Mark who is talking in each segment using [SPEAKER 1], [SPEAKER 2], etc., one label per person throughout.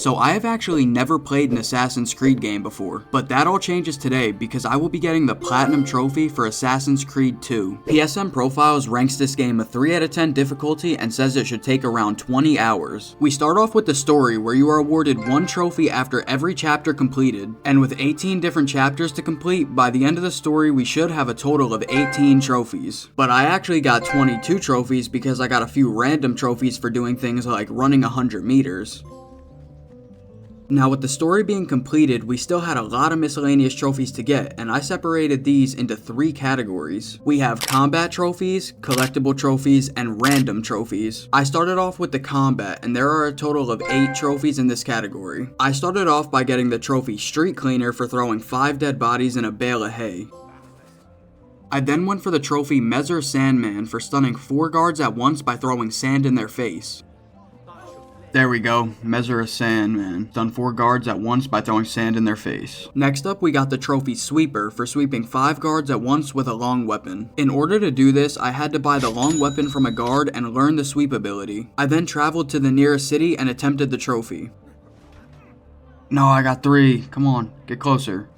[SPEAKER 1] So I have actually never played an Assassin's Creed game before, but that all changes today because I will be getting the Platinum Trophy for Assassin's Creed 2. PSN Profiles ranks this game a 3 out of 10 difficulty and says it should take around 20 hours. We start off with the story where you are awarded 1 trophy after every chapter completed, and with 18 different chapters to complete, by the end of the story we should have a total of 18 trophies. But I actually got 22 trophies because I got a few random trophies for doing things like running 100 meters. Now with the story being completed, we still had a lot of miscellaneous trophies to get, and I separated these into 3 categories. We have combat trophies, collectible trophies, and random trophies. I started off with the combat, and there are a total of 8 trophies in this category. I started off by getting the trophy Street Cleaner for throwing 5 dead bodies in a bale of hay. I then went for the trophy Mezzer Sandman for stunning 4 guards at once by throwing sand in their face. There we go, Mezzer Sandman. Stun 4 guards at once by throwing sand in their face. Next up, we got the trophy Sweeper for sweeping 5 guards at once with a long weapon. In order to do this, I had to buy the long weapon from a guard and learn the sweep ability. I then traveled to the nearest city and attempted the trophy. No, I got 3. Come on, get closer.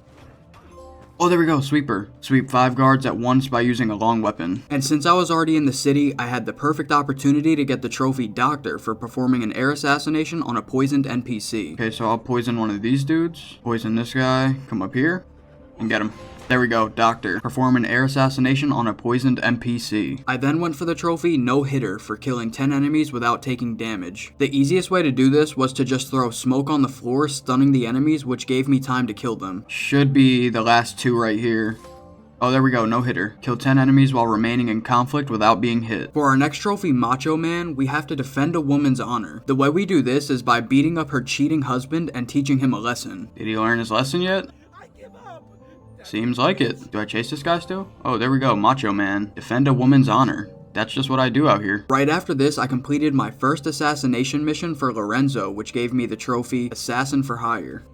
[SPEAKER 1] Oh, there we go, Sweeper. Sweep 5 guards at once by using a long weapon. And since I was already in the city, I had the perfect opportunity to get the trophy Doctor for performing an air assassination on a poisoned NPC. Okay, so I'll poison one of these dudes, poison this guy, come up here, and get him. There we go, Doctor. Perform an air assassination on a poisoned NPC. I then went for the trophy No Hitter for killing 10 enemies without taking damage. The easiest way to do this was to just throw smoke on the floor, stunning the enemies, which gave me time to kill them. Should be the last 2 right here. Oh, there we go, No Hitter. Kill 10 enemies while remaining in conflict without being hit. For our next trophy, Macho Man, we have to defend a woman's honor. The way we do this is by beating up her cheating husband and teaching him a lesson. Did he learn his lesson yet? Seems like it. Do I chase this guy still? Oh, there we go, Macho Man. Defend a woman's honor. That's just what I do out here. Right after this, I completed my first assassination mission for Lorenzo, which gave me the trophy Assassin for Hire.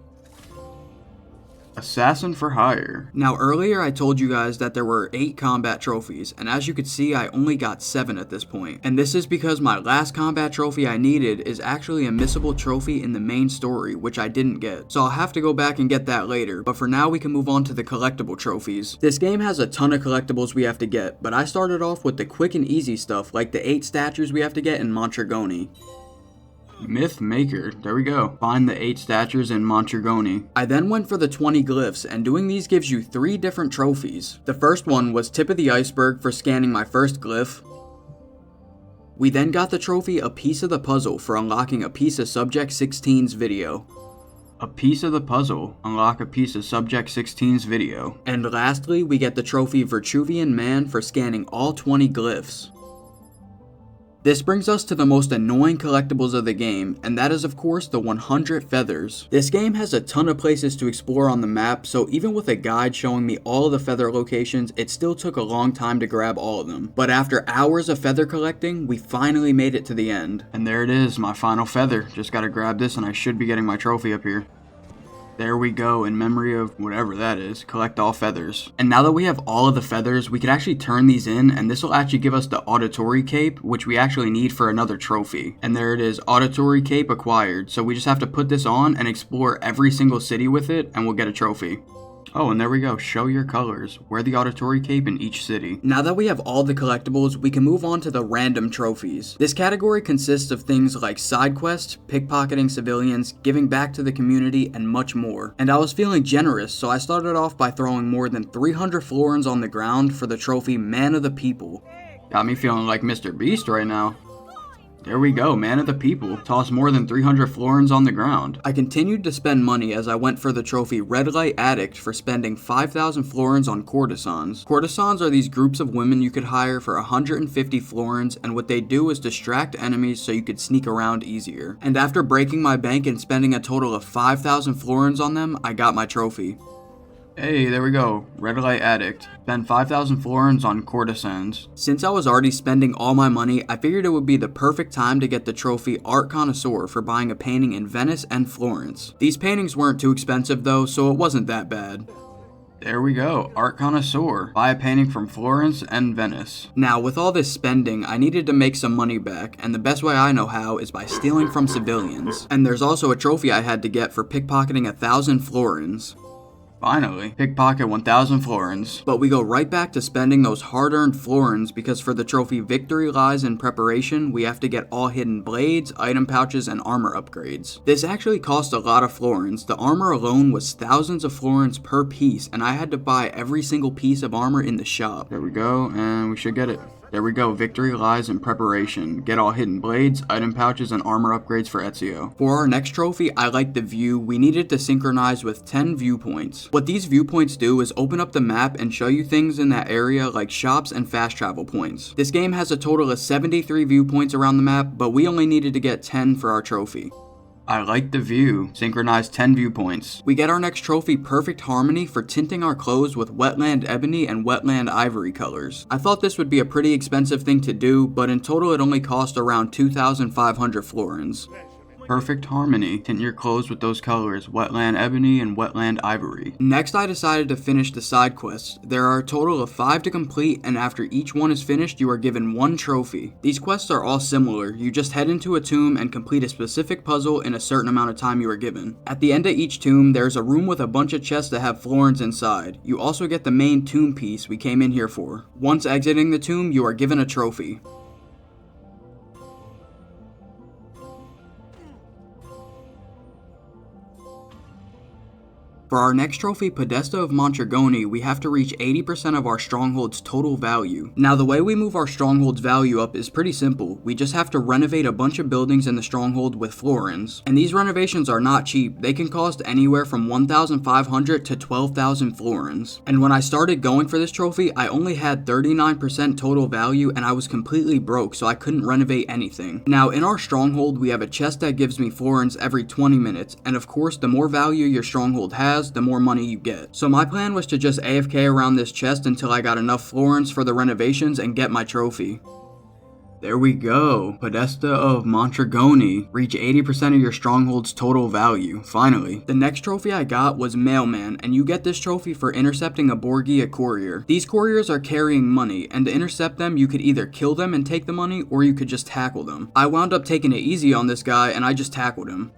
[SPEAKER 1] Assassin for Hire. Now earlier I told you guys that there were 8 combat trophies, and as you could see I only got 7 at this point. And this is because my last combat trophy I needed is actually a missable trophy in the main story, which I didn't get. So I'll have to go back and get that later, but for now we can move on to the collectible trophies. This game has a ton of collectibles we have to get, but I started off with the quick and easy stuff like the 8 statues we have to get in Montragoni. Myth Maker, there we go. Find the 8 statues in Montragoni. I then went for the 20 glyphs, and doing these gives you 3 different trophies. The first one was Tip of the Iceberg for scanning my first glyph. We then got the trophy A Piece of the Puzzle for unlocking a piece of Subject 16's video. A piece of the puzzle. Unlock a piece of Subject 16's video. And lastly, we get the trophy Vitruvian Man for scanning all 20 glyphs. This brings us to the most annoying collectibles of the game, and that is of course the 100 feathers. This game has a ton of places to explore on the map, so even with a guide showing me all of the feather locations, it still took a long time to grab all of them. But after hours of feather collecting, we finally made it to the end. And there it is, my final feather. Just gotta grab this and I should be getting my trophy up here. There we go, in memory of whatever that is, collect all feathers. And now that we have all of the feathers, we can actually turn these in, and this will actually give us the auditory cape, which we actually need for another trophy. And there it is, auditory cape acquired. So we just have to put this on and explore every single city with it, and we'll get a trophy. Oh, and there we go, show your colors. Wear the auditory cape in each city. Now that we have all the collectibles, we can move on to the random trophies. This category consists of things like side quests, pickpocketing civilians, giving back to the community, and much more. And I was feeling generous, so I started off by throwing more than 300 florins on the ground for the trophy Man of the People. Got me feeling like Mr. Beast right now. There we go, Man of the People. Toss more than 300 florins on the ground. I continued to spend money as I went for the trophy Red Light Addict for spending 5,000 florins on courtesans. Courtesans are these groups of women you could hire for 150 florins, and what they do is distract enemies so you could sneak around easier. And after breaking my bank and spending a total of 5,000 florins on them, I got my trophy. Hey, there we go, Red Light Addict. Spend 5,000 florins on courtesans. Since I was already spending all my money, I figured it would be the perfect time to get the trophy Art Connoisseur for buying a painting in Venice and Florence. These paintings weren't too expensive though, so it wasn't that bad. There we go, Art Connoisseur. Buy a painting from Florence and Venice. Now, with all this spending, I needed to make some money back, and the best way I know how is by stealing from civilians. And there's also a trophy I had to get for pickpocketing 1,000 florins. Finally, pickpocket 1,000 florins. But we go right back to spending those hard-earned florins because for the trophy Victory Lies in Preparation, we have to get all hidden blades, item pouches, and armor upgrades. This actually cost a lot of florins. The armor alone was thousands of florins per piece, and I had to buy every single piece of armor in the shop. There we go, and we should get it. There we go, Victory Lies in Preparation. Get all hidden blades, item pouches, and armor upgrades for Ezio. For our next trophy, I like the view. We needed to synchronize with 10 viewpoints. What these viewpoints do is open up the map and show you things in that area like shops and fast travel points. This game has a total of 73 viewpoints around the map, but we only needed to get 10 for our trophy. I like the view. Synchronize 10 viewpoints. We get our next trophy Perfect Harmony for tinting our clothes with Wetland Ebony and Wetland Ivory colors. I thought this would be a pretty expensive thing to do, but in total it only cost around 2,500 florins. Perfect Harmony. Tint your clothes with those colors, Wetland Ebony and Wetland Ivory. Next, I decided to finish the side quests. There are a total of 5 to complete, and after each one is finished, you are given 1 trophy. These quests are all similar. You just head into a tomb and complete a specific puzzle in a certain amount of time you are given. At the end of each tomb, there's a room with a bunch of chests that have florins inside. You also get the main tomb piece we came in here for. Once exiting the tomb, you are given a trophy. For our next trophy, Podesta of Mondragone, we have to reach 80% of our stronghold's total value. Now, the way we move our stronghold's value up is pretty simple. We just have to renovate a bunch of buildings in the stronghold with florins. And these renovations are not cheap. They can cost anywhere from 1,500 to 12,000 florins. And when I started going for this trophy, I only had 39% total value and I was completely broke, so I couldn't renovate anything. Now, in our stronghold, we have a chest that gives me florins every 20 minutes. And of course, the more value your stronghold has, the more money you get. So my plan was to just AFK around this chest until I got enough florins for the renovations and get my trophy. There we go, Podesta of Mondragone. Reach 80% of your stronghold's total value, finally. The next trophy I got was Mailman, and you get this trophy for intercepting a Borgia courier. These couriers are carrying money, and to intercept them, you could either kill them and take the money, or you could just tackle them. I wound up taking it easy on this guy, and I just tackled him.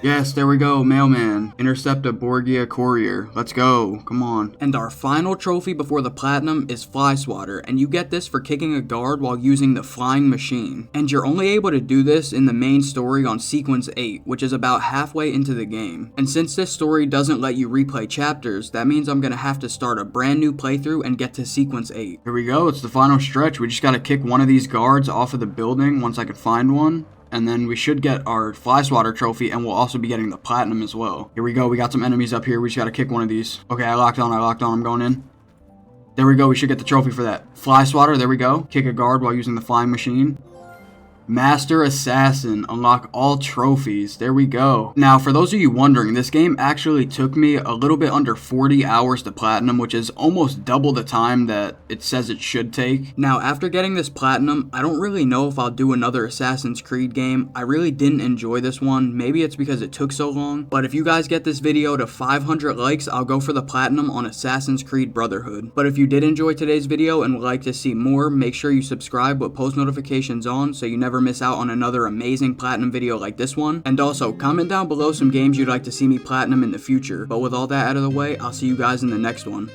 [SPEAKER 1] Yes, there we go, Mailman. Intercept a Borgia courier. Let's go, come on. And our final trophy before the platinum is Fly Swatter, and you get this for kicking a guard while using the flying machine. And you're only able to do this in the main story on Sequence 8, which is about halfway into the game. And since this story doesn't let you replay chapters, that means I'm gonna have to start a brand new playthrough and get to Sequence 8. Here we go, it's the final stretch. We just gotta kick one of these guards off of the building once I can find one. And then we should get our Fly Swatter trophy, and we'll also be getting the platinum as well. Here we go, we got some enemies up here. We just gotta kick one of these. Okay, I locked on, I'm going in. There we go, we should get the trophy for that. Fly Swatter, there we go. Kick a guard while using the flying machine. Master Assassin, unlock all trophies. There we go. Now, for those of you wondering, this game actually took me a little bit under 40 hours to platinum, which is almost double the time that it says it should take. Now, after getting this platinum, I don't really know if I'll do another Assassin's Creed game. I really didn't enjoy this one. Maybe it's because it took so long. But if you guys get this video to 500 likes, I'll go for the platinum on Assassin's Creed Brotherhood. But if you did enjoy today's video and would like to see more, make sure you subscribe with post notifications on so you never miss out on another amazing platinum video like this one. And also, comment down below some games you'd like to see me platinum in the future. But with all that out of the way, I'll see you guys in the next one.